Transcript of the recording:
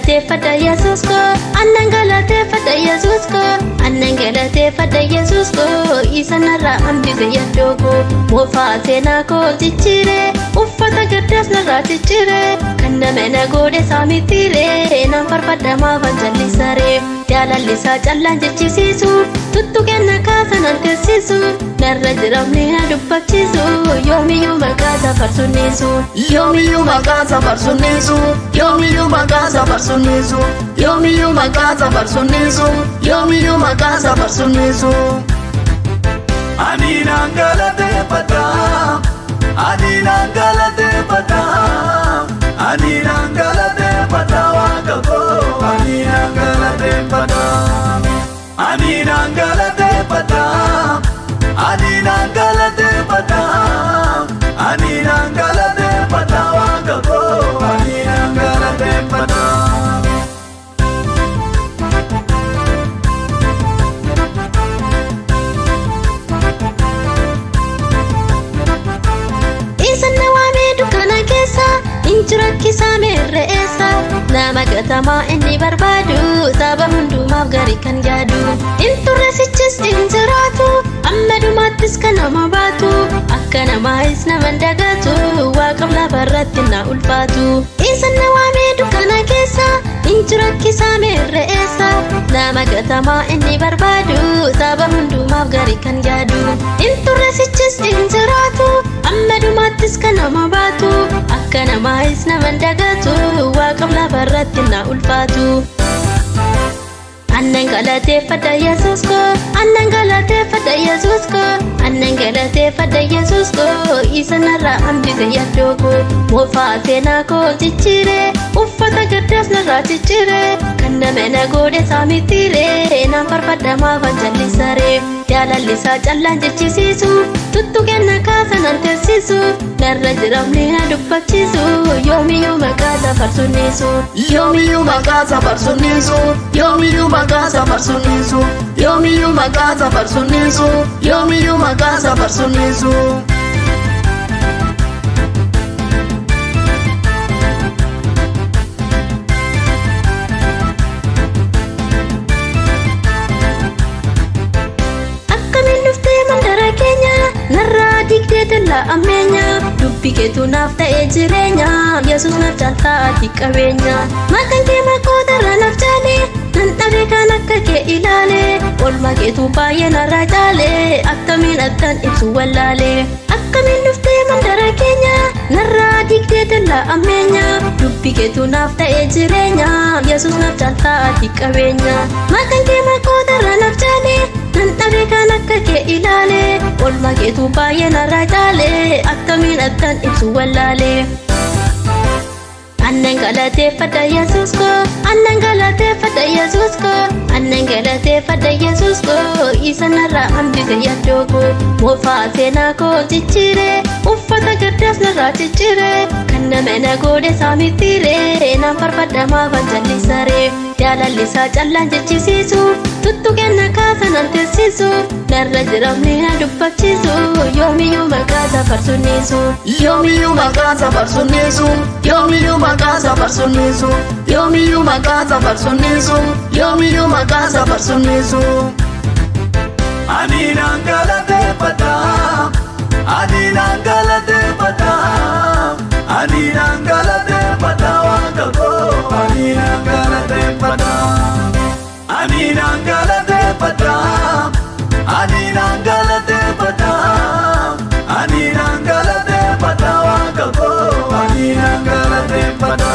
galateeffadha Yesuus koo annan galateeffadha Yesuus koo annan galateeffadha Yesuus koo isa narraa hambise yaddoo koo moofaa seenaa koo jijjiiree uffata gaddaas narraa jijjiiree kan nama na godhe saamitiiree naan farfadha maafan jallisaree jaalallisaa callaan jechisiisu tuttuqenna kaasanan teessisu narra jiramni na dubbachiisu yoomiyyuu maqaasa farsunniisu yoomiyyuu maqaasa farsunniisu yoomiyyuu maqaasa farsunniisu yoomiyyuu maqaasa farsunniisu yoomiyyuu maqaasa farsunniisu ani naan galateeffadha ani naan galateeffadha ani naan galateeffadha waaqa koo ani naan galateeffadha ani naan galateeffadha ani naan galateeffadha ani naan galateeffadha waaqa koo ani naan galateeffadha Injirakkisaa meerreessa nama gatamaa inni barbaadu saba hundumaaf gaarii kan yaadu inturreesichis injiraatu amma dhumaattis kan nama baatu akka namaayis naman dagaatu waaqaf lafarratti na ulfaatu isan na waamee dukkana keessa injirakkisaa meerreessa nama gatamaa inni barbaadu saba hundumaaf gaarii kan yaadu inturreesichis injiraatu amma dhumaattis kan nama baatu akka namaayis naman dagaatu waaqaf lafarratti na ulfaatu annan galateeffadha Yesuus koo annan galateeffadha Yesuus koo annan galateeffadha Yesuus koo isa narraa hambise yaddoo koo moofaa seenaa koo jijjiiree uffata gaddaas narraa jijjiiree kan nama na godhe saamitiiree naan farfadha maafan jallisaree jaalallisaa callaan jechisiisu tuttuqenna kaasanan teessisu narra jiramni na dubbachiisu yoomiyyuu maqaasa farsunniisu yoomiyyuu maqaasa farsunniisu yoomiyyuu maqaasa farsunniisu yoomiyyuu maqaasa farsunniisu yoomiyyuu maqaasa farsunniisu dalla ammeenya dubbi keetu naaf ta'ee jireenya Yesuus naaf caaltaati qabeenya maqaan kee maqootarra naaf jaale nan dhabe kan akka kee ilaale oolmaa keetu baay'ee narraa jaale akkamiin attan ibsu wallaale akkamiin dhuftee mandara keenya narraa digdee dalla ammeenya dubbi keetu naaf ta'ee jireenya Yesuus naaf caaltaati qabeenya maqaan kee maqootarra naaf jaale nan dhabe kan akka kee ilaale oolmaa keetu baay'ee narraa jaale akkamiin attan ibsu wallaale annan galateeffadha Yesuus koo annan galateeffadha Yesuus koo annan galateeffadha Yesuus koo isa narraa hambise yaddoo koo moofaa seenaa koo jijjiiree uffata gaddaas narraa jijjiiree kan nama na godhe saamitiiree naan farfadha maafan jallisaree jaalallisaa callaan jechisiisu tuttuqenna kaasanan teessisu narra jiramni na dubbachiisu yoomiyyuu maqaasa farsunniisu yoomiyyuu maqaasa farsunniisu yoomiyyuu maqaasa farsunniisu yoomiyyuu maqaasa farsunniisu yoomiyyuu maqaasa farsunniisu ani naan galateeffadha ani naan galateeffadha ani naan galateeffadha waaqa koo ani naan galateeffadha ani naan galateeffadha ani naan galateeffadha ani naan galateeffadha waaqa koo ani naan galateeffadha